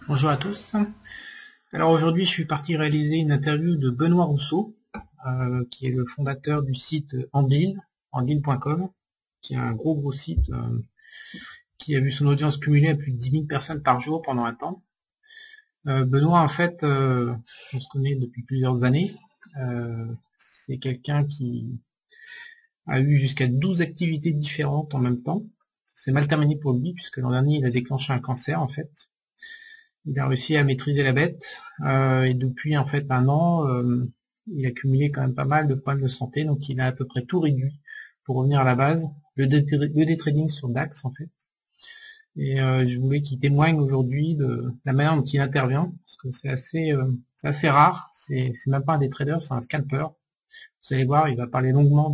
Bonjour à tous. Alors aujourd'hui, je suis parti réaliser une interview de Benoît Rousseau, qui est le fondateur du site Anguille, anguille.com, qui est un gros site qui a vu son audience cumulée à plus de 10 000 personnes par jour pendant un temps. Benoît, en fait, on se connaît depuis plusieurs années. C'est quelqu'un qui a eu jusqu'à 12 activités différentes en même temps. C'est mal terminé pour lui, puisque l'an dernier, il a déclenché un cancer, en fait. Il a réussi à maîtriser la bête, et depuis en fait un an, il a cumulé quand même pas mal de problèmes de santé, donc il a à peu près tout réduit pour revenir à la base, le day trading sur DAX en fait. Et je voulais qu'il témoigne aujourd'hui de la manière dont il intervient, parce que c'est assez rare, c'est même pas un day trader, c'est un scalper. Vous allez voir, il va parler longuement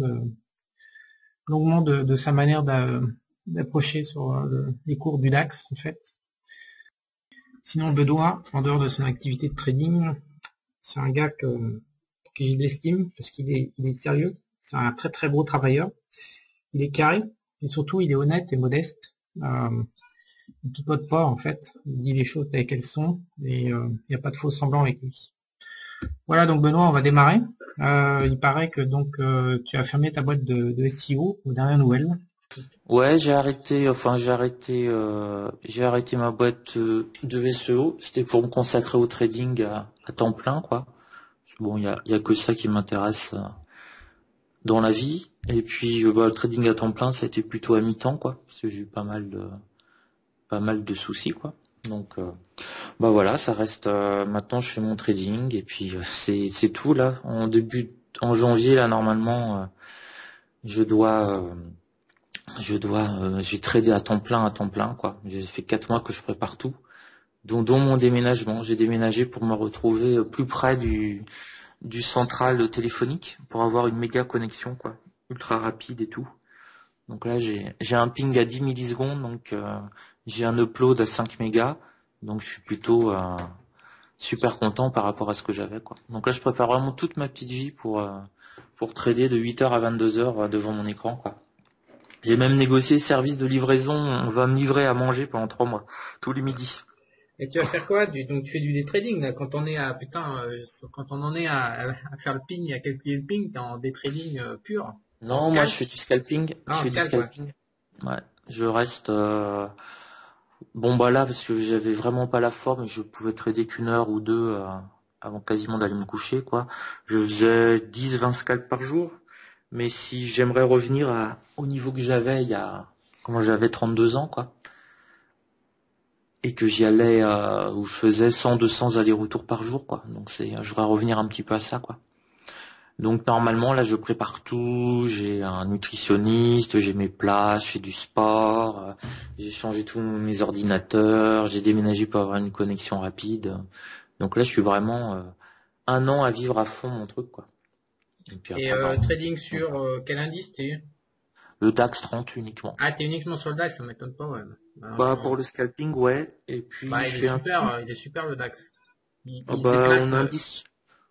de sa manière d'approcher sur les cours du DAX en fait. Sinon, Benoît, en dehors de son activité de trading, c'est un gars que j'estime parce il est sérieux. C'est un très très beau travailleur. Il est carré et surtout il est honnête et modeste. Il pipote pas en fait. Il dit les choses telles qu'elles sont et il n'y a pas de faux semblants avec lui. Voilà, donc Benoît, on va démarrer. Il paraît que donc tu as fermé ta boîte de SEO aux dernières nouvelles. Ouais, j'ai arrêté ma boîte de SEO. C'était pour me consacrer au trading à temps plein, quoi. Bon, il y a que ça qui m'intéresse dans la vie. Et puis, le trading à temps plein, ça a été plutôt à mi-temps, quoi, parce que j'ai eu pas mal de soucis, quoi. Donc, voilà, ça reste. Maintenant, je fais mon trading et puis c'est tout là. En janvier, là, normalement, je dois. J'ai tradé à temps plein, quoi. J'ai fait 4 mois que je prépare tout, dont mon déménagement. J'ai déménagé pour me retrouver plus près du central téléphonique, pour avoir une méga connexion, quoi, ultra rapide et tout. Donc là, j'ai un ping à 10 millisecondes, donc j'ai un upload à 5 mégas, donc je suis plutôt super content par rapport à ce que j'avais, quoi. Donc là, je prépare vraiment toute ma petite vie pour trader de 8 heures à 22 heures devant mon écran, quoi. J'ai même négocié service de livraison. On va me livrer à manger pendant 3 mois, tous les midis. Et tu vas faire quoi? Donc tu fais du day trading là, quand on est à quand on en est à faire le ping, à calculer le ping, t'es en day trading pur, en Non, moi je scalp. fais du scalping. Je Ah, en fais du scalp, ouais. scalping. Ouais. Je reste bon là parce que j'avais vraiment pas la forme et je pouvais trader qu'une heure ou deux avant quasiment d'aller me coucher, quoi. Je faisais 10-20 scalps par jour. Mais si j'aimerais revenir au niveau que j'avais quand j'avais 32 ans, quoi, et que j'y allais où je faisais 100-200 allers-retours par jour, quoi. Donc je voudrais revenir un petit peu à ça, quoi. Donc normalement là je prépare tout, j'ai un nutritionniste, j'ai mes plats, je fais du sport, j'ai changé tous mes ordinateurs, j'ai déménagé pour avoir une connexion rapide. Donc là je suis vraiment un an à vivre à fond mon truc, quoi. Et puis Et après trading on sur verra. quel indice t'es? Le DAX 30 uniquement. Ah, t'es uniquement sur le DAX, ça m'étonne pas, ouais. Pour le scalping, ouais. Et puis Bah, je fais un tout. il est super le DAX. Il se On déplace. indice.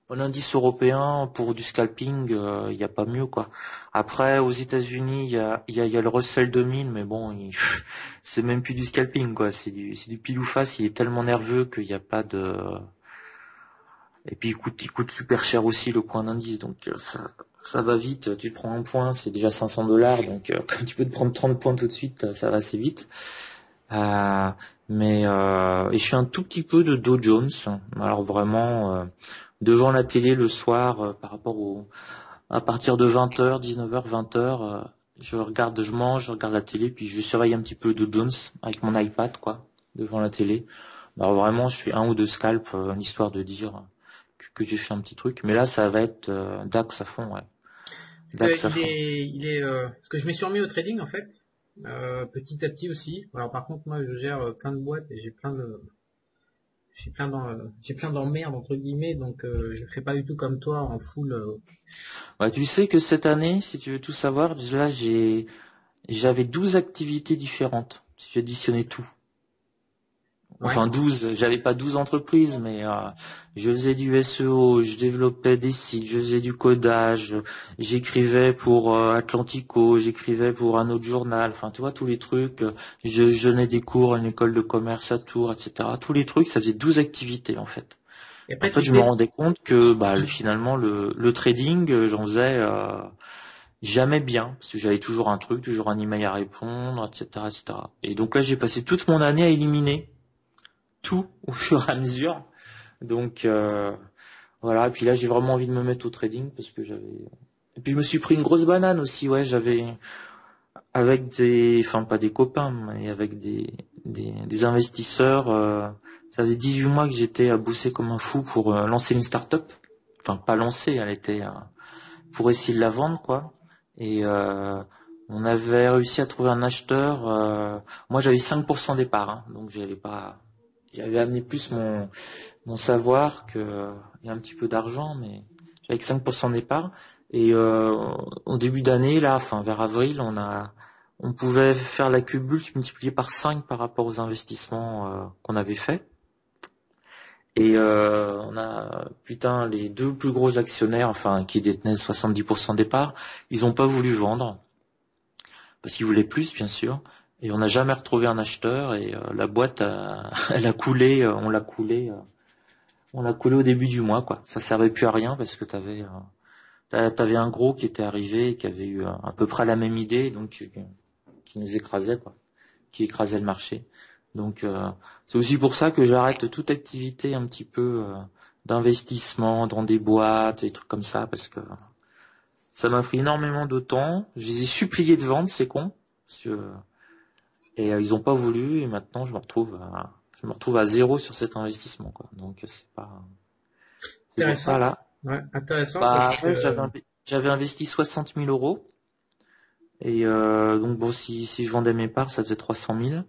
En indice européen, pour du scalping, il n'y a pas mieux, quoi. Après, aux États-Unis, il y a le Russell 2000, mais bon, c'est même plus du scalping, quoi. C'est du pile ou face. Il est tellement nerveux qu'il n'y a pas de. Et puis il coûte super cher aussi le point d'indice, donc ça va vite. Tu te prends un point, c'est déjà 500 $, donc comme tu peux te prendre 30 points tout de suite, ça va assez vite. Euh, et je fais un tout petit peu de Dow Jones. Alors vraiment devant la télé le soir par rapport à partir de 20 h, 19 h, 20 h, je mange, je regarde la télé, puis je surveille un petit peu Dow Jones avec mon iPad, quoi, devant la télé. Alors vraiment, je fais un ou deux scalps, histoire de dire que j'ai fait un petit truc. Mais là, ça va être DAX à fond, ouais. Parce DAX que à fond. parce que je me suis remis au trading en fait, petit à petit aussi. Alors par contre, moi, je gère plein de boîtes et j'ai plein d'emmerdes entre guillemets, donc je fais pas du tout comme toi en full. Ouais, tu sais que cette année, si tu veux tout savoir, là, j'avais 12 activités différentes, si j'additionnais tout. Ouais. Enfin 12, j'avais pas 12 entreprises, mais je faisais du SEO, je développais des sites, je faisais du codage, j'écrivais pour Atlantico, j'écrivais pour un autre journal, enfin tu vois tous les trucs, je donnais des cours à une école de commerce à Tours, etc. Tous les trucs, ça faisait 12 activités en fait. Et En après, fait, tu je me fais, rendais compte que finalement le trading, j'en faisais jamais bien, parce que j'avais toujours un truc, toujours un email à répondre, etc., etc. Et donc là, j'ai passé toute mon année à éliminer tout au fur et à mesure. Donc voilà, et puis là j'ai vraiment envie de me mettre au trading parce que j'avais. Et puis je me suis pris une grosse banane aussi, ouais, j'avais avec enfin pas des copains, mais avec des investisseurs. Ça faisait 18 mois que j'étais à bosser comme un fou pour lancer une start-up. Enfin pas lancer, elle était pour essayer de la vendre quoi. Et on avait réussi à trouver un acheteur. Moi j'avais 5% départ, hein, donc j'avais amené plus mon savoir que et un petit peu d'argent, mais avec 5% de départ. Et au début d'année, là, enfin vers avril, on pouvait faire la cube-bulse multipliée par 5 par rapport aux investissements qu'on avait fait. Et on a putain les deux plus gros actionnaires, enfin qui détenaient 70% de départ, ils ont pas voulu vendre parce qu'ils voulaient plus, bien sûr. Et on n'a jamais retrouvé un acheteur et la boîte, elle a coulé, on l'a coulé. On l'a coulé au début du mois, quoi. Ça servait plus à rien parce que t'avais un gros qui était arrivé et qui avait eu à peu près la même idée, donc qui nous écrasait, quoi, qui écrasait le marché. Donc c'est aussi pour ça que j'arrête toute activité un petit peu d'investissement dans des boîtes et trucs comme ça parce que ça m'a pris énormément de temps. Je les ai suppliés de vendre, c'est con, parce que et ils ont pas voulu et maintenant je me retrouve à zéro sur cet investissement, quoi. Donc c'est pour ça intéressant. là. Ouais, intéressant parce Bah ouais, que, j'avais investi 60 000 euros et donc bon si je vendais mes parts ça faisait 300 000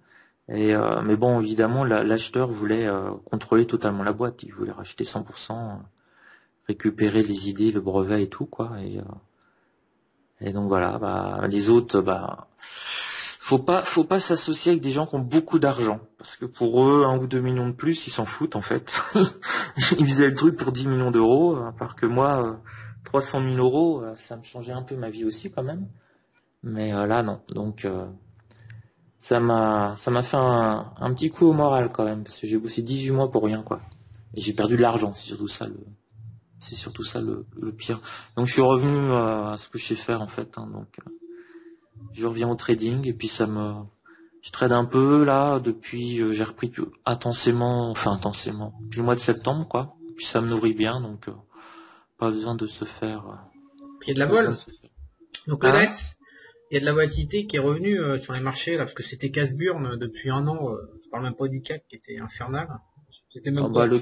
et mais bon évidemment l'acheteur voulait contrôler totalement la boîte, il voulait racheter 100%, récupérer les idées, le brevet et tout quoi et donc voilà bah les autres bah faut pas s'associer avec des gens qui ont beaucoup d'argent parce que pour eux 1 ou 2 millions de plus ils s'en foutent en fait. Ils faisaient le truc pour 10 millions d'euros à part que moi 300 000 euros ça me changeait un peu ma vie aussi quand même mais là non donc ça m'a fait un petit coup au moral quand même parce que j'ai bossé 18 mois pour rien quoi et j'ai perdu de l'argent, c'est surtout ça le pire. Donc je suis revenu à ce que je sais faire en fait hein, donc je reviens au trading et puis je trade un peu là depuis j'ai repris intensément depuis le mois de septembre quoi. Puis ça me nourrit bien donc pas besoin de se faire il y a de la pas besoin de vol. se faire. Donc le Hein? DAX, il y a de la volatilité qui est revenue sur les marchés là, parce que c'était casse-burne depuis un an. Je parle même pas du CAC qui était infernal. C'était Ah même bah pas. le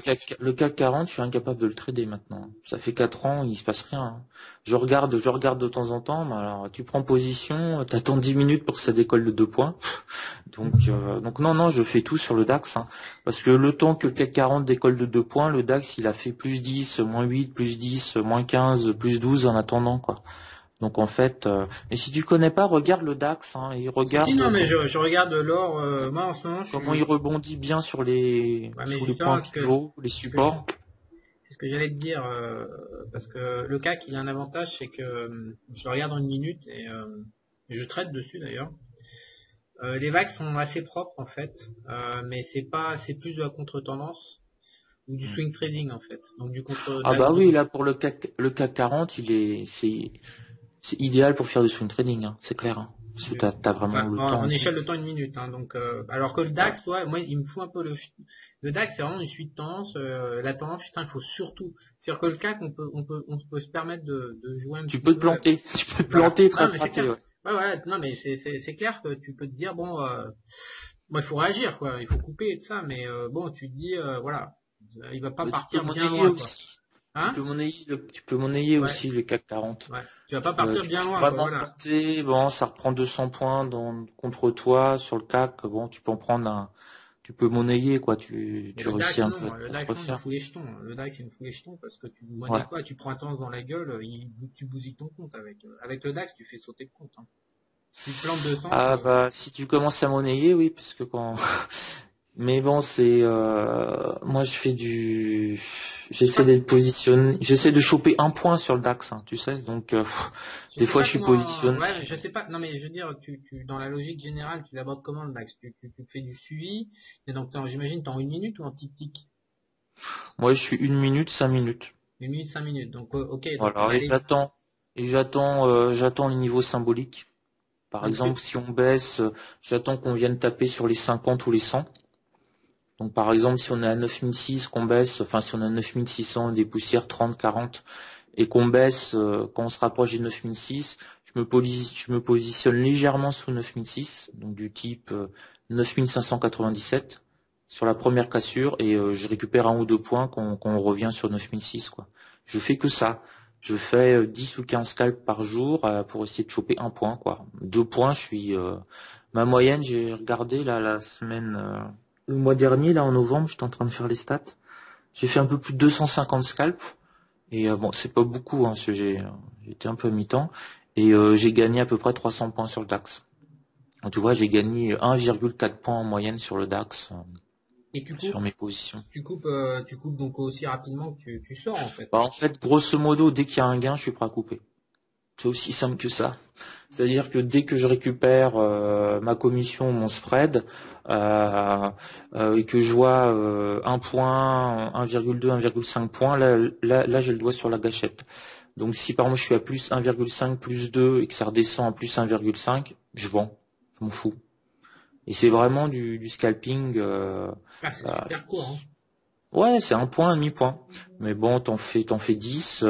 CAC 40, je suis incapable de le trader maintenant. Ça fait 4 ans, il se passe rien, hein. Je regarde de temps en temps, mais alors tu prends position, t'attends 10 minutes pour que ça décolle de 2 points. Donc non, je fais tout sur le DAX, hein. Parce que le temps que le CAC 40 décolle de 2 points, le DAX il a fait plus 10, moins 8, plus 10, moins 15, plus 12 en attendant quoi. Donc en fait, et si tu connais pas, regarde le DAX, hein, et Si, non, regarde mais je regarde l'or. Moi en ce moment, je comment il suis. rebondit bien sur les Ouais, mais sur les points justement, pivots, les ce que, supports. c'est ce que j'allais te dire, parce que le CAC, il a un avantage, c'est que je le regarde en une minute et je traite dessus d'ailleurs. Les vagues sont assez propres en fait, mais c'est plus de la contre-tendance ou du swing trading en fait. Donc du contre, de Ah la- bah du- oui, là pour le CAC 40, c'est idéal pour faire du swing trading, hein, c'est clair. Hein. Parce que du- t'as vraiment ouais, le en temps. échelle de temps une minute. Hein, donc, alors que le Ouais. DAX, moi, il me fout un peu le DAX, c'est vraiment une suite de tendance. La tendance, putain, il faut surtout. C'est-à-dire que le CAC, on peut se permettre de jouer un Tu petit peux te peu. planter, tu peux te Voilà. planter et te Non, mais c'est rattraper. clair. Ouais. Ouais, ouais, non, mais c'est clair que tu peux te dire, bon, moi, il faut réagir, quoi. Il faut couper et tout ça, mais bon, tu te dis, voilà, il va pas Mais tu peux partir bien monnayer loin, quoi. aussi. Hein? Tu peux monnayer Ouais, aussi le CAC 40. ouais. Tu vas pas partir Tu bien peux loin, quoi. vraiment te Voilà. planter. Bon, ça reprend 200 points contre toi sur le CAC. Bon, tu peux en prendre tu peux monnayer quoi. Mais Tu le réussis DAX, un peu non. à Le te DAX, non, il me refaire. fout les jetons. Le DAX, il me fout les jetons parce que tu monnaies Ouais. quoi? Tu prends un tendance dans la gueule, tu bousilles ton compte avec. Avec le DAX, tu fais sauter le compte. Hein. Si tu te plantes de sens, Ah bah si tu commences à monnayer, oui, parce que quand Mais bon, moi je fais j'essaie d'être positionné, j'essaie de choper un point sur le DAX, hein, tu sais. Donc Je des sais fois pas je suis comment. positionné. Ouais, je sais pas. Non, mais je veux dire, dans la logique générale, tu l'abordes comment le DAX? Tu fais du suivi. Et donc, j'imagine, t'es en 1 minute ou en tic-tic? Moi je suis 1 minute, 5 minutes. 1 minute, 5 minutes. Donc, ok, donc on Voilà, va aller. j'attends les niveaux symboliques. Par Donc, ce que. exemple, si on baisse, j'attends qu'on vienne taper sur les 50 ou les 100. Donc par exemple, si on est à 9006, qu'on baisse, enfin si on est à 9600, des poussières 30, 40, et qu'on baisse quand on se rapproche des 9006, je me positionne légèrement sous 9006, donc du type 9597 sur la première cassure, et je récupère 1 ou 2 points quand on revient sur 9006, quoi. Je fais que ça. Je fais 10 ou 15 scalps par jour pour essayer de choper 1 point, quoi. 2 points, ma moyenne, j'ai regardé là la semaine, le mois dernier, là en novembre, j'étais en train de faire les stats. J'ai fait un peu plus de 250 scalps. Et bon, c'est pas beaucoup, hein, parce que j'étais un peu à mi-temps. Et j'ai gagné à peu près 300 points sur le DAX. Donc, tu vois, j'ai gagné 1,4 points en moyenne sur le DAX, Et tu sur coupes. mes positions. Tu coupes donc aussi rapidement que tu sors, en fait. Bah, en fait, grosso modo, dès qu'il y a un gain, je suis prêt à couper. C'est aussi simple que ça. C'est-à-dire que dès que je récupère ma commission, mon spread, et que je vois 1 point, 1,2, 1,5 points, là, j'ai le doigt sur la gâchette. Donc si par exemple je suis à plus 1,5, plus 2 et que ça redescend à plus 1,5, je vends. Je m'en fous. Et c'est vraiment du scalping. Ah, c'est Euh, super court, hein. ouais, c'est 1 point, un demi-point. Mais bon, t'en fais 10.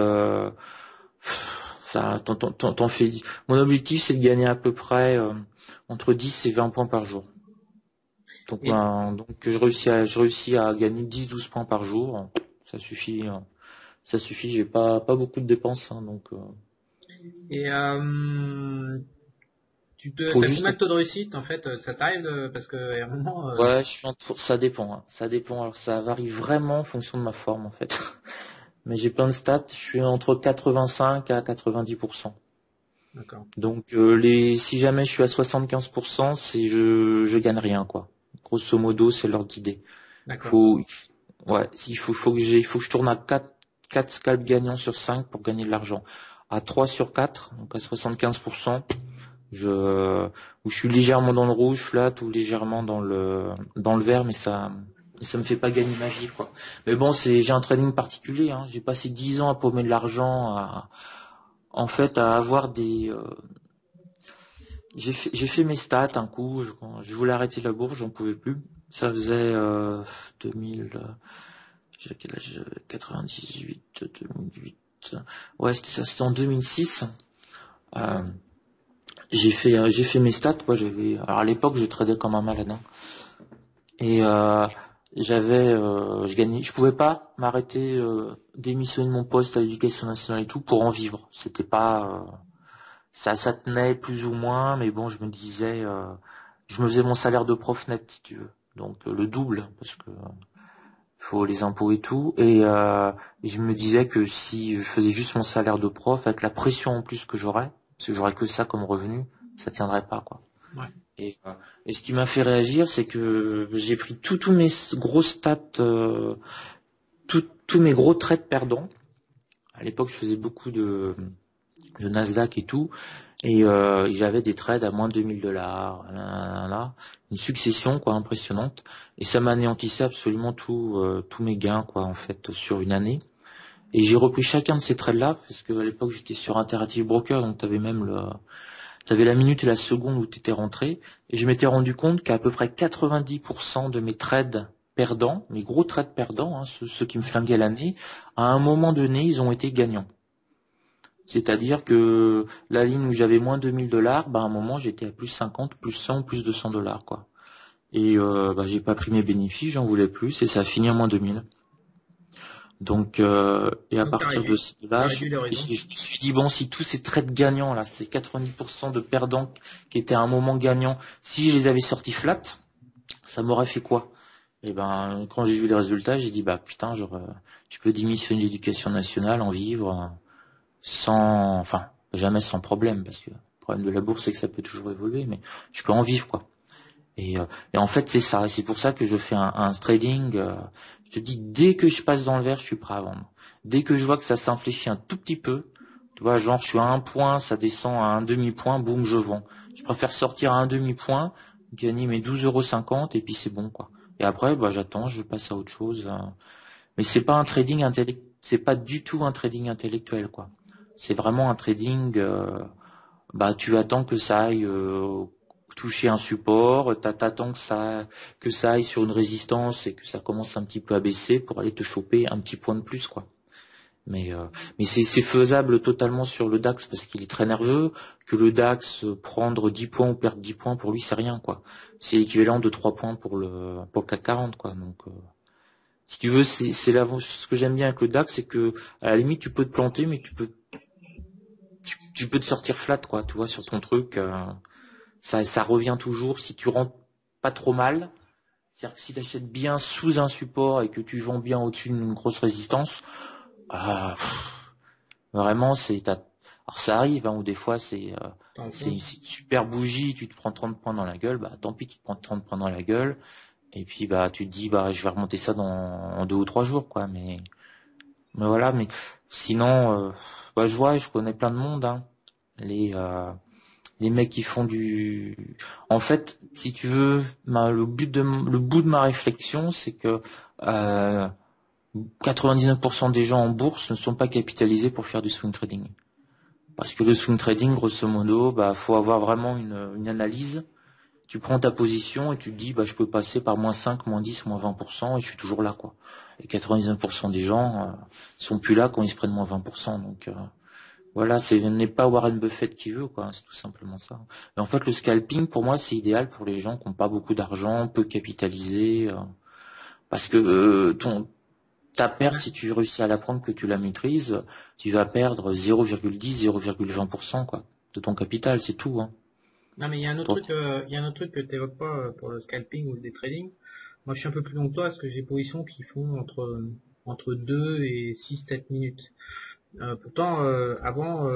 T'en fais. Mon objectif, c'est de gagner à peu près entre 10 et 20 points par jour. Donc, Et, je réussis à gagner 10-12 points par jour. Ça suffit. Ça suffit. J'ai pas beaucoup de dépenses, hein, donc et faut t'as juste. combien de taux de réussite, en fait? Ça t'arrive parce que, à un moment, Ouais, ça dépend, hein. Ça dépend. Alors, ça varie vraiment en fonction de ma forme, en fait. Mais j'ai plein de stats. Je suis entre 85 à 90%. d'accord. Donc, si jamais je suis à 75%, je gagne rien, quoi. Grosso modo, c'est l'ordre d'idée. D'accord. Faut, ouais, il faut que je tourne à 4 scalps gagnants sur 5 pour gagner de l'argent. À 3 sur 4, donc à 75%, où je suis légèrement dans le rouge, flat, ou légèrement dans le vert, mais ça me fait pas gagner ma vie, quoi. Mais bon, j'ai un trading particulier, hein. J'ai passé 10 ans à paumer de l'argent, en fait, à avoir j'ai fait mes stats un coup, quand je voulais arrêter la bourse, j'en pouvais plus. Ça faisait 2000, j'ai quel âge? 98, 2008. Ouais, c'était en 2006. Euh, j'ai fait mes stats, quoi. Alors à l'époque, je tradais comme un malade, hein. Et je gagnais, je pouvais pas m'arrêter, démissionner de mon poste à l'éducation nationale et tout pour en vivre. C'était pas, ça tenait plus ou moins, mais bon, je me disais, je me faisais mon salaire de prof net, si tu veux. Donc le double, parce que faut les impôts et tout. Et je me disais que si je faisais juste mon salaire de prof, avec la pression en plus que j'aurais, parce que j'aurais que ça comme revenu, ça tiendrait pas, quoi. Ouais. Et ce qui m'a fait réagir, c'est que j'ai pris tous mes gros stats, tous mes gros trades perdants. À l'époque, je faisais beaucoup de Nasdaq et tout, et j'avais des trades à moins de 2000 $, une succession, quoi, impressionnante. Et ça m'a anéantissé absolument tous mes gains, quoi, en fait, sur une année. Et j'ai repris chacun de ces trades-là, parce que à l'époque j'étais sur Interactive Broker, donc t'avais la minute et la seconde où tu étais rentré, et je m'étais rendu compte qu'à peu près 90% de mes trades perdants, mes gros trades perdants, hein, ceux qui me flinguaient l'année, à un moment donné, ils ont été gagnants. C'est-à-dire que la ligne où j'avais moins de 2000 $, bah, à un moment, j'étais à plus 50, plus 100, plus 200 $, quoi. Et bah, j'ai pas pris mes bénéfices, j'en voulais plus, et ça a fini à moins 2000. Donc, et à Donc partir de t'as là, je réduit l'horizon. je me suis dit, bon, si tous ces trades gagnants, là, ces 90% de perdants qui étaient à un moment gagnants, si je les avais sortis flat, ça m'aurait fait quoi? Et ben, quand j'ai vu les résultats, j'ai dit, bah putain, je peux démissionner de l'éducation nationale, en vivre, jamais sans problème, parce que le problème de la bourse, c'est que ça peut toujours évoluer, mais je peux en vivre, quoi. Et en fait, c'est ça. C'est pour ça que je fais un trading. Je te dis, dès que je passe dans le vert, je suis prêt à vendre. Dès que je vois que ça s'infléchit un tout petit peu, tu vois, genre je suis à un point, ça descend à un demi-point, boum, je vends. Je préfère sortir à un demi-point, gagner mes 12,50 € et puis c'est bon, quoi. Et après, bah j'attends, je passe à autre chose. Mais c'est pas un trading c'est pas du tout un trading intellectuel, quoi. C'est vraiment un trading. Bah tu attends que ça aille toucher un support, t'attends que ça aille sur une résistance et que ça commence un petit peu à baisser pour aller te choper un petit point de plus, quoi. Mais euh, mais c'est faisable totalement sur le DAX parce qu'il est très nerveux, que le DAX prendre 10 points ou perdre 10 points pour lui c'est rien, quoi. C'est l'équivalent de 3 points pour le CAC 40, quoi. Donc si tu veux, ce que j'aime bien avec le DAX, c'est que à la limite tu peux te planter mais tu peux te sortir flat, quoi, tu vois, sur ton truc. Ça revient toujours si tu rentres pas trop mal. C'est-à-dire que si tu achètes bien sous un support et que tu vends bien au-dessus d'une grosse résistance, vraiment alors ça arrive, hein, ou des fois c'est une super bougie, tu te prends 30 points dans la gueule, bah tant pis, tu te prends 30 points dans la gueule, et puis bah tu te dis bah je vais remonter ça en 2 ou 3 jours, quoi. Mais voilà, mais sinon bah je connais plein de monde, hein. Les mecs qui font en fait, si tu veux, le bout de ma réflexion, c'est que 99% des gens en bourse ne sont pas capitalisés pour faire du swing trading. Parce que le swing trading, grosso modo, bah faut avoir vraiment une analyse. Tu prends ta position et tu te dis bah je peux passer par -5, -10, -20% et je suis toujours là, quoi. Et 99% des gens sont plus là quand ils se prennent -20%. Donc voilà, n'est pas Warren Buffett qui veut, quoi, c'est tout simplement ça. Et en fait, le scalping, pour moi, c'est idéal pour les gens qui n'ont pas beaucoup d'argent, peu capitalisés, parce que ta perte, si tu réussis à la prendre, que tu la maîtrises, tu vas perdre 0,10, 0,20%, quoi, de ton capital, c'est tout, hein. Non, mais il y a un autre truc, il y a un autre truc que tu n'évoques pas pour le scalping ou le day trading. Moi, je suis un peu plus long que toi parce que j'ai des positions qui font entre 2 et 6-7 minutes. Pourtant, avant,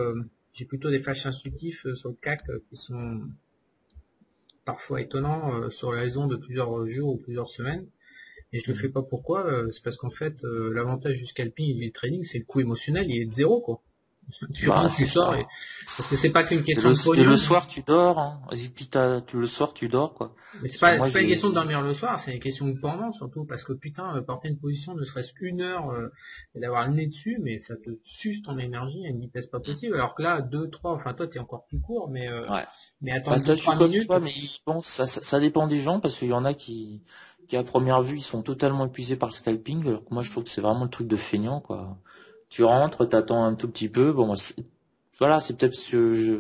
j'ai plutôt des flashs instructifs sur le CAC qui sont parfois étonnants sur les raisons de plusieurs jours ou plusieurs semaines. Et je le fais pas pourquoi, c'est parce qu'en fait, l'avantage du scalping et du trading, c'est le coût émotionnel, il est de zéro, quoi. Tu Bah, rentres, tu c'est sors, ça. parce que c'est pas qu'une Et question de pognon. le soir, tu dors, hein. Et puis le soir, tu dors, quoi. Mais Parce que moi, c'est pas une question de dormir le soir, c'est une question de pendant surtout, parce que putain, porter une position ne serait-ce qu'une heure et d'avoir le nez dessus, mais ça te suce ton énergie à une vitesse pas possible. Alors que là, 2, 3, enfin toi t'es encore plus court, ouais. mais Bah attendre ça, deux je suis trois comme minutes. toi, mais je pense ça dépend des gens parce qu'il y en a qui à première vue ils sont totalement épuisés par le scalping, alors que moi je trouve que c'est vraiment le truc de feignant, quoi. Tu rentres, t'attends un tout petit peu, bon voilà, c'est peut-être parce que je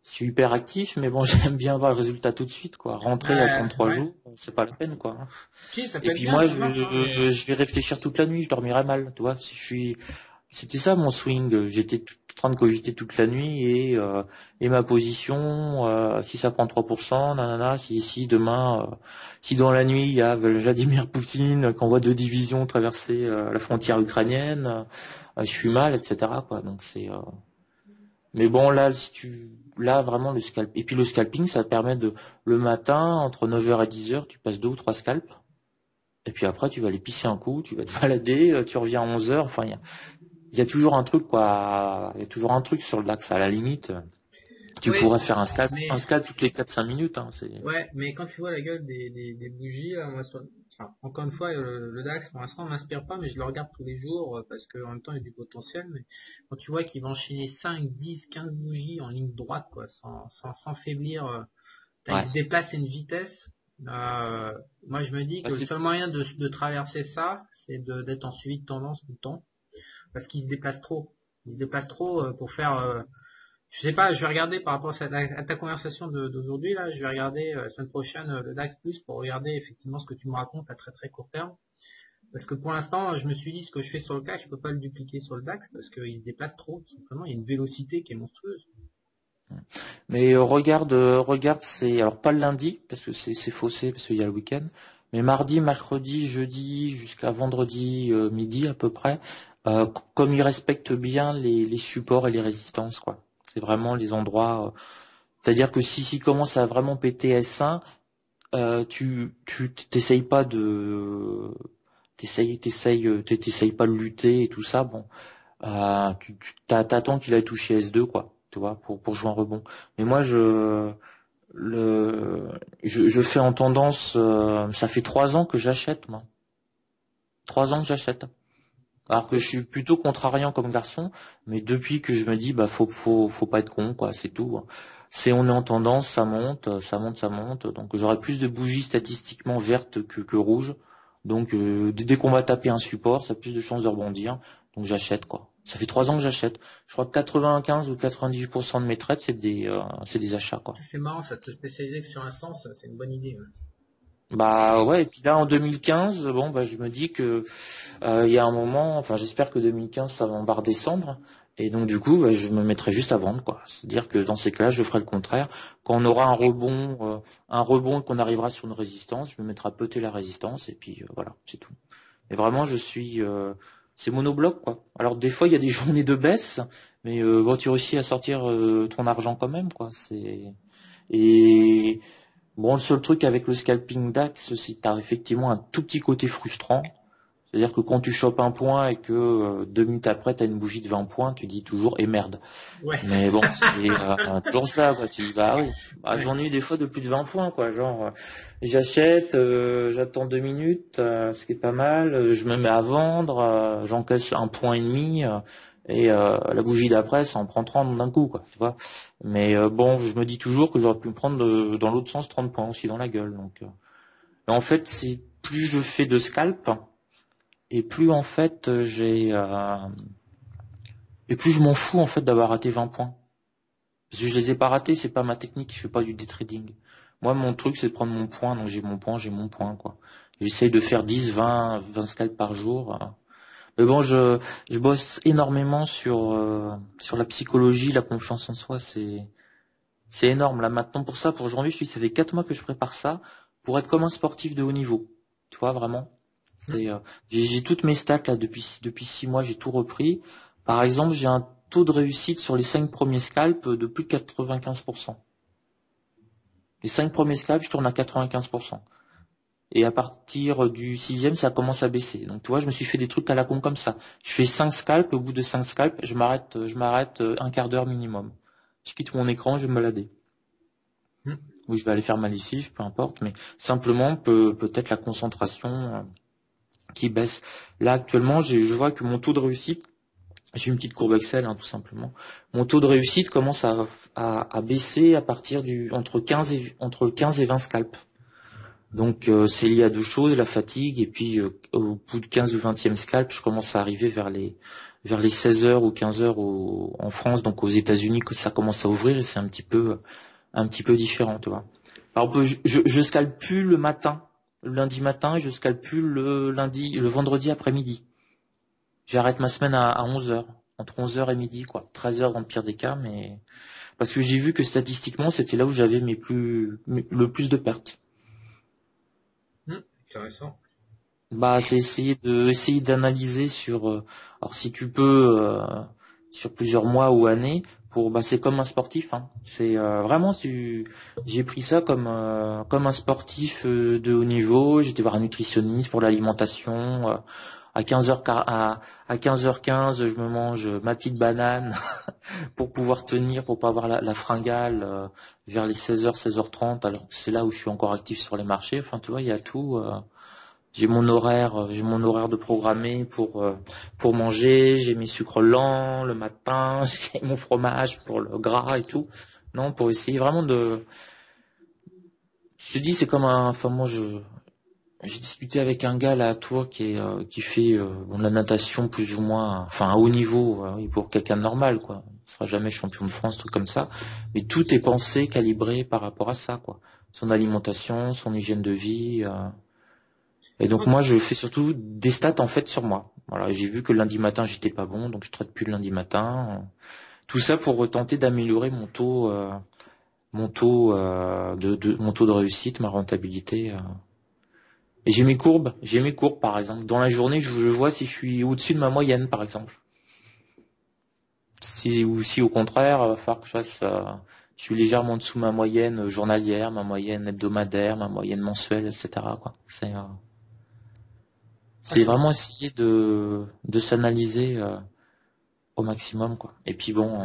suis hyper actif, mais bon j'aime bien voir le résultat tout de suite, quoi. Rentrer et attendre trois Ouais. jours, c'est pas la peine, quoi. Si, ça peut Et être puis bien, moi ça marche, hein, mais je vais réfléchir toute la nuit, je dormirai mal, tu vois. Si je suis C'était ça mon swing. J'étais en train de cogiter toute la nuit et ma position, si ça prend 3%, nanana, si demain, si dans la nuit il y a Vladimir Poutine qui envoie 2 divisions traverser la frontière ukrainienne, je suis mal, etc., quoi. Donc mais bon là, là vraiment le scalp. Et puis le scalping, ça te permet le matin entre 9h et 10h, tu passes 2 ou 3 scalps. Et puis après, tu vas aller pisser un coup, tu vas te balader, tu reviens à 11h. Enfin, il y a toujours un truc, quoi. Il y a toujours un truc sur le DAX. À la limite, tu oui, pourrais faire mais un scalp toutes les 4-5 minutes, hein. ouais, mais quand tu vois la gueule des bougies, là, moi, enfin, encore une fois, le DAX pour l'instant m'inspire pas, mais je le regarde tous les jours parce qu'en même temps il y a du potentiel. Mais quand tu vois qu'il va enchaîner 5, 10, 15 bougies en ligne droite, quoi, sans faiblir, il Ouais. se déplace à une vitesse. Moi je me dis Bah, que le seul moyen de traverser ça, c'est d'être en suivi de tendance tout le temps, parce qu'il se déplace trop. Il se déplace trop pour faire je sais pas, je vais regarder par rapport à ta conversation d'aujourd'hui, là, je vais regarder la semaine prochaine le DAX Plus pour regarder effectivement ce que tu me racontes à très très court terme. Parce que pour l'instant, je me suis dit ce que je fais sur le CAC, je peux pas le dupliquer sur le DAX parce qu'il se déplace trop, tout simplement, il y a une vélocité qui est monstrueuse. mais regarde, c'est alors pas le lundi parce que c'est faussé parce qu'il y a le week-end, mais mardi, mercredi, jeudi jusqu'à vendredi midi à peu près, comme ils respectent bien les supports et les résistances, quoi. C'est vraiment les endroits. C'est-à-dire que si commence à vraiment péter S1, tu t'essayes pas de t'essayes pas de lutter et tout ça. Bon, t'attends qu'il ait touché S2 quoi, tu vois, pour jouer un rebond. Mais moi le je fais en tendance. Ça fait 3 ans que j'achète moi. 3 ans que j'achète. Alors que je suis plutôt contrariant comme garçon, mais depuis que je me dis bah faut pas être con quoi, c'est tout. On est en tendance, ça monte, ça monte, ça monte. Donc j'aurai plus de bougies statistiquement vertes que rouges. Donc dès qu'on va taper un support, ça a plus de chances de rebondir. Donc j'achète quoi. Ça fait 3 ans que j'achète. Je crois que 95 ou 98% de mes trades c'est des achats quoi. C'est marrant, ça te spécialiser que sur un sens, c'est une bonne idée. Ouais. Bah ouais, et puis là en 2015, bon bah je me dis que il y a un moment, enfin j'espère que 2015 ça va redescendre, et donc du coup bah, je me mettrai juste à vendre quoi. C'est-à-dire que dans ces cas-là, je ferai le contraire. Quand on aura un rebond et qu'on arrivera sur une résistance, je me mettrai à peter la résistance et puis voilà, c'est tout. Et vraiment c'est monobloc quoi. Alors des fois il y a des journées de baisse, mais bon tu réussis à sortir ton argent quand même quoi. Et bon, le seul truc avec le scalping DAX, c'est que t'as effectivement un tout petit côté frustrant. C'est-à-dire que quand tu chopes un point et que 2 minutes après, t'as une bougie de 20 points, tu dis toujours « et merde ». Ouais. Mais bon, c'est toujours ça, quoi. Tu dis « bah oui, bah, Ouais. j'en ai eu des fois de plus de 20 points, quoi. Genre, j'achète, j'attends 2 minutes, ce qui est pas mal, je me mets à vendre, j'encaisse 1,5 points, et la bougie d'après, ça en prend 30 d'un coup, quoi. Tu vois. Mais bon, je me dis toujours que j'aurais pu me prendre dans l'autre sens 30 points aussi dans la gueule. Donc, en fait, c'est plus je fais de scalp, et plus en fait et plus je m'en fous en fait d'avoir raté 20 points. Parce que je les ai pas ratés, c'est pas ma technique, je fais pas du day trading. Moi mon truc c'est de prendre mon point, donc j'ai mon point quoi. J'essaye de faire 10, 20 scalps par jour. Mais bon, je bosse énormément sur la psychologie, la confiance en soi, c'est énorme. Là maintenant pour janvier, ça fait 4 mois que je prépare ça pour être comme un sportif de haut niveau. Tu vois vraiment. J'ai toutes mes stats là depuis 6 mois, j'ai tout repris. Par exemple, j'ai un taux de réussite sur les 5 premiers scalps de plus de 95%. Les 5 premiers scalps, je tourne à 95%. Et à partir du 6e, ça commence à baisser. Donc tu vois, je me suis fait des trucs à la con comme ça. Je fais 5 scalps, au bout de 5 scalps, je m'arrête un quart d'heure minimum. Je quitte mon écran, je vais me balader. Ou je vais aller faire ma lessive, peu importe, mais simplement peut-être la concentration qui baisse. Là actuellement, je vois que mon taux de réussite, j'ai une petite courbe Excel tout simplement. Mon taux de réussite commence à baisser à partir entre 15 et 20 scalps. Donc c'est lié à deux choses, la fatigue et puis au bout de 15 ou 20e scalp, je commence à arriver vers les 16 heures ou 15 heures en France, donc aux États-Unis que ça commence à ouvrir et c'est un petit peu différent, tu vois. Par exemple, je scalpe plus le matin, le lundi matin, et je scalpe plus le vendredi après-midi. J'arrête ma semaine à 11 heures, entre 11 heures et midi, quoi. 13 heures dans le pire des cas, mais parce que j'ai vu que statistiquement, c'était là où j'avais le plus de pertes. Intéressant. Bah, c'est essayer d'analyser alors si tu peux, sur plusieurs mois ou années, c'est comme un sportif, hein. C'est vraiment, j'ai pris ça comme un sportif de haut niveau. J'étais voir un nutritionniste pour l'alimentation. À 15h, à 15h15, je me mange ma petite banane pour pouvoir tenir, pour pas avoir la fringale vers les 16h, 16h30, alors que c'est là où je suis encore actif sur les marchés. Enfin, tu vois, il y a tout. J'ai mon horaire de programmé pour manger, j'ai mes sucres lents le matin, j'ai mon fromage pour le gras et tout. Non, pour essayer vraiment je te dis, c'est comme moi j'ai discuté avec un gars là à Tours qui fait de la natation plus ou moins, enfin à haut niveau, oui, pour quelqu'un de normal quoi. Il sera jamais champion de France, truc comme ça. Mais tout est pensé, calibré par rapport à ça quoi. Son alimentation, son hygiène de vie. Et donc moi je fais surtout des stats en fait sur moi. Voilà, j'ai vu que le lundi matin j'étais pas bon, donc je traite plus le lundi matin. Tout ça pour tenter d'améliorer mon taux de réussite, ma rentabilité. Et j'ai mes courbes par exemple. Dans la journée, je vois si je suis au-dessus de ma moyenne par exemple. Ou si au contraire, il va falloir que Je suis légèrement en dessous de ma moyenne journalière, ma moyenne hebdomadaire, ma moyenne mensuelle, etc., quoi. C'est D'accord. vraiment essayer de s'analyser au maximum, quoi. Et puis bon,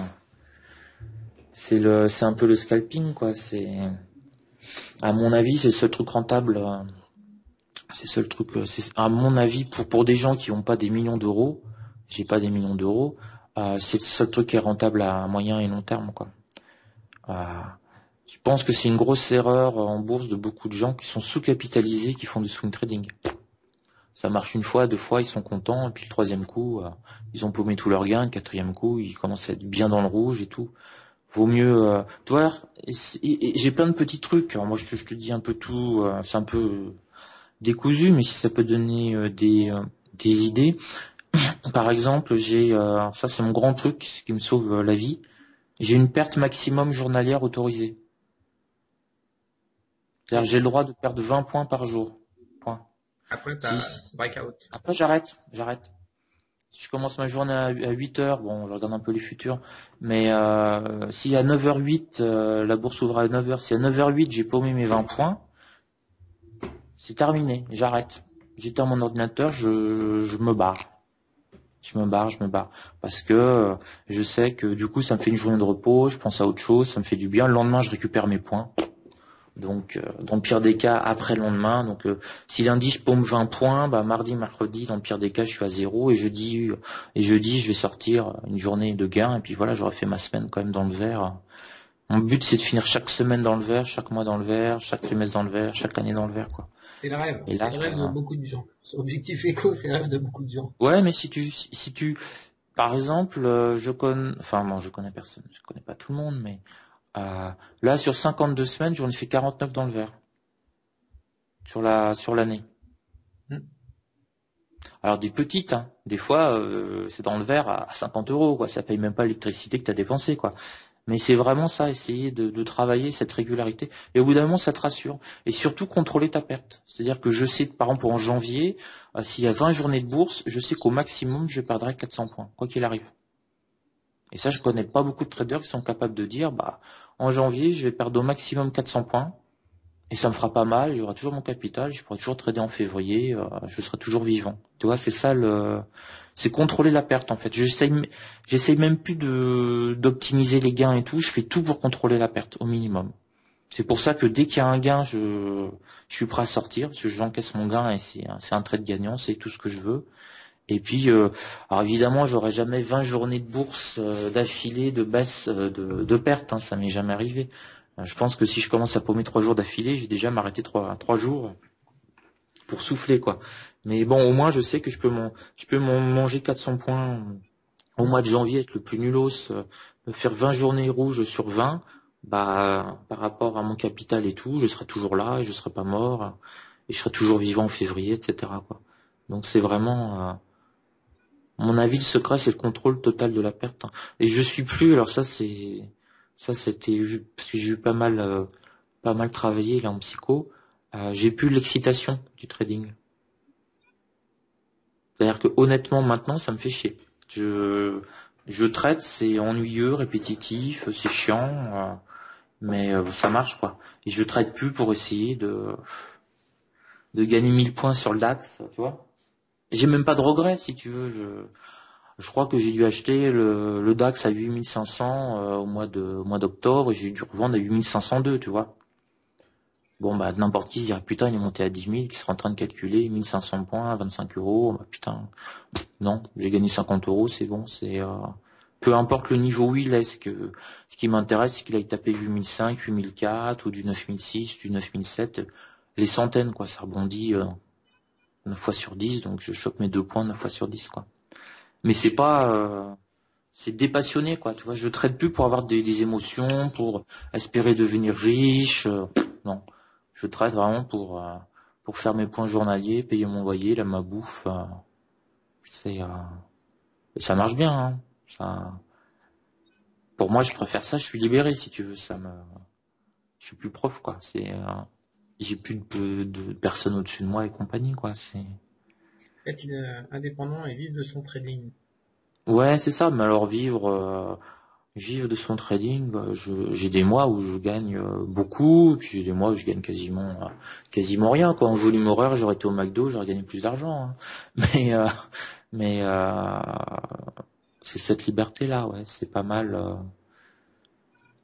c'est un peu le scalping, quoi. À mon avis, c'est le seul truc rentable. C'est le seul truc. À mon avis, pour des gens qui n'ont pas des millions d'euros, j'ai pas des millions d'euros, c'est le seul truc qui est rentable à moyen et long terme, quoi. Euh, je pense que c'est une grosse erreur en bourse de beaucoup de gens qui sont sous-capitalisés, qui font du swing trading. Ça marche une fois, deux fois, ils sont contents, et puis le troisième coup, ils ont paumé tous leurs gains, le quatrième coup, ils commencent à être bien dans le rouge et tout. Vaut mieux, tu vois, et j'ai plein de petits trucs. Alors moi, je te dis un peu tout, c'est un peu décousu, mais si ça peut donner des idées. Par exemple, ça c'est mon grand truc, ce qui me sauve la vie. J'ai une perte maximum journalière autorisée. C'est-à-dire, j'ai le droit de perdre 20 points par jour. Point. Après, tu as Si- breakout. Après, j'arrête. Si je commence ma journée à 8 heures, bon, je regarde un peu les futurs, mais si à 9h08, la bourse ouvre à 9h, si à 9h08, j'ai paumé mes 20 points, c'est terminé, j'arrête. J'éteins mon ordinateur, je me barre. Je me barre. Parce que je sais que du coup, ça me fait une journée de repos, je pense à autre chose, ça me fait du bien. Le lendemain, je récupère mes points. Donc, dans le pire des cas, après le lendemain, donc si lundi je paume 20 points, bah mardi, mercredi, dans le pire des cas, je suis à zéro et jeudi, je vais sortir une journée de gain et puis voilà, j'aurais fait ma semaine quand même dans le vert. Mon but, c'est de finir chaque semaine dans le vert, chaque mois dans le vert, chaque trimestre dans le vert, chaque année dans le vert, quoi. C'est le rêve. Et C'est là, le rêve de beaucoup de gens. Sur Objectif Éco, c'est le rêve de beaucoup de gens. ouais, mais si tu, par exemple, enfin non, je connais personne, je connais pas tout le monde, mais euh, là, sur 52 semaines, j'en ai fait 49 dans le vert sur l'année. Hmm. Alors des petites, hein. Des fois, c'est dans le verre à 50 euros, quoi. Ça paye même pas l'électricité que tu as dépensé, quoi. Mais c'est vraiment ça, essayer de travailler cette régularité. Et au bout d'un moment, ça te rassure. Et surtout, contrôler ta perte. C'est-à-dire que je sais, par exemple, en janvier, s'il y a 20 journées de bourse, je sais qu'au maximum, je perdrai 400 points, quoi qu'il arrive. Et ça, je connais pas beaucoup de traders qui sont capables de dire, bah, en janvier, je vais perdre au maximum 400 points. Et ça me fera pas mal, j'aurai toujours mon capital, je pourrai toujours trader en février, je serai toujours vivant. Tu vois, c'est contrôler la perte en fait. J'essaye même plus d'optimiser les gains et tout, je fais tout pour contrôler la perte au minimum. C'est pour ça que dès qu'il y a un gain, je suis prêt à sortir, parce que j'encaisse mon gain et c'est un trade gagnant, c'est tout ce que je veux. Et puis, alors évidemment, j'aurai jamais 20 journées de bourse d'affilée de baisse de perte, hein, ça m'est jamais arrivé. Je pense que si je commence à paumer 3 jours d'affilée, j'ai déjà m'arrêter trois jours pour souffler, quoi. Mais bon, au moins, je sais que je peux m'en manger 400 points au mois de janvier, être le plus nulos, me faire 20 journées rouges sur 20, bah, par rapport à mon capital et tout, je serai toujours là et je serai pas mort et je serai toujours vivant en février, etc., quoi. Donc c'est vraiment, à mon avis, le secret, c'est le contrôle total de la perte, hein. Et je suis plus, alors c'était, parce que j'ai eu pas mal travaillé là en psycho, j'ai plus l'excitation du trading. C'est-à-dire que honnêtement, maintenant, ça me fait chier. Je trade, c'est ennuyeux, répétitif, c'est chiant, mais ça marche, quoi. Et je trade plus pour essayer de gagner 1000 points sur le DAX, tu vois. Et j'ai même pas de regrets, si tu veux. Je crois que j'ai dû acheter le DAX à 8500 au mois d'octobre et j'ai dû revendre à 8502, tu vois. Bon, bah, n'importe qui se dirait, putain, il est monté à 10 000, qui sera en train de calculer 1500 points à 25 euros. Bah, putain, non, j'ai gagné 50 euros, c'est bon, peu importe le niveau où il est, ce qui m'intéresse, c'est qu'il aille taper 8005, 8004 ou du 9006, du 9007, les centaines, quoi, ça rebondit 9 fois sur 10, donc je chope mes 2 points 9 fois sur 10, quoi. Mais c'est dépassionné, quoi, tu vois, je trade plus pour avoir des émotions, pour espérer devenir riche, non. Je trade vraiment pour faire mes points journaliers, payer mon loyer, ma bouffe, c'est, et ça marche bien, hein. Ça, pour moi, je préfère ça, je suis libéré, si tu veux, je suis plus prof, quoi, j'ai plus de personnes au-dessus de moi et compagnie, quoi, Être indépendant et vivre de son trading. ouais, c'est ça, mais alors vivre, Vivre de son trading, j'ai des mois où je gagne beaucoup, puis j'ai des mois où je gagne quasiment rien, quoi. En volume horaire, j'aurais été au McDo, j'aurais gagné plus d'argent, hein. Mais mais c'est cette liberté-là, ouais, c'est pas mal.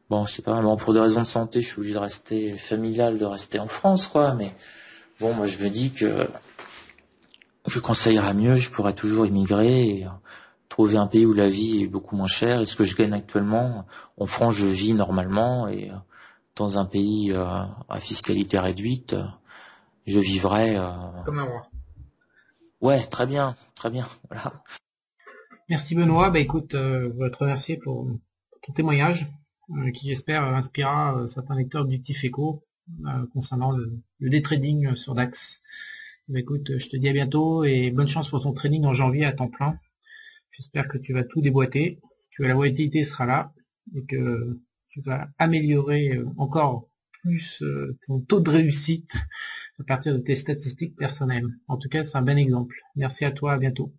Bon, c'est pas mal. Bon, pour des raisons de santé, je suis obligé de rester familial, de rester en France, quoi. Mais bon, moi, je me dis que quand ça ira mieux, je pourrai toujours immigrer et trouver un pays où la vie est beaucoup moins chère. Et ce que je gagne actuellement, en France, je vis normalement, et dans un pays à fiscalité réduite, je vivrai. Comme un roi. Ouais, très bien, voilà. Merci Benoît. Bah écoute, je voudrais te remercier pour ton témoignage, qui j'espère inspirera certains lecteurs du Tifeco concernant le day trading sur DAX. Bah écoute, je te dis à bientôt et bonne chance pour ton trading en janvier à temps plein. J'espère que tu vas tout déboîter, que la volatilité sera là et que tu vas améliorer encore plus ton taux de réussite à partir de tes statistiques personnelles. En tout cas, c'est un bon exemple. Merci à toi, à bientôt.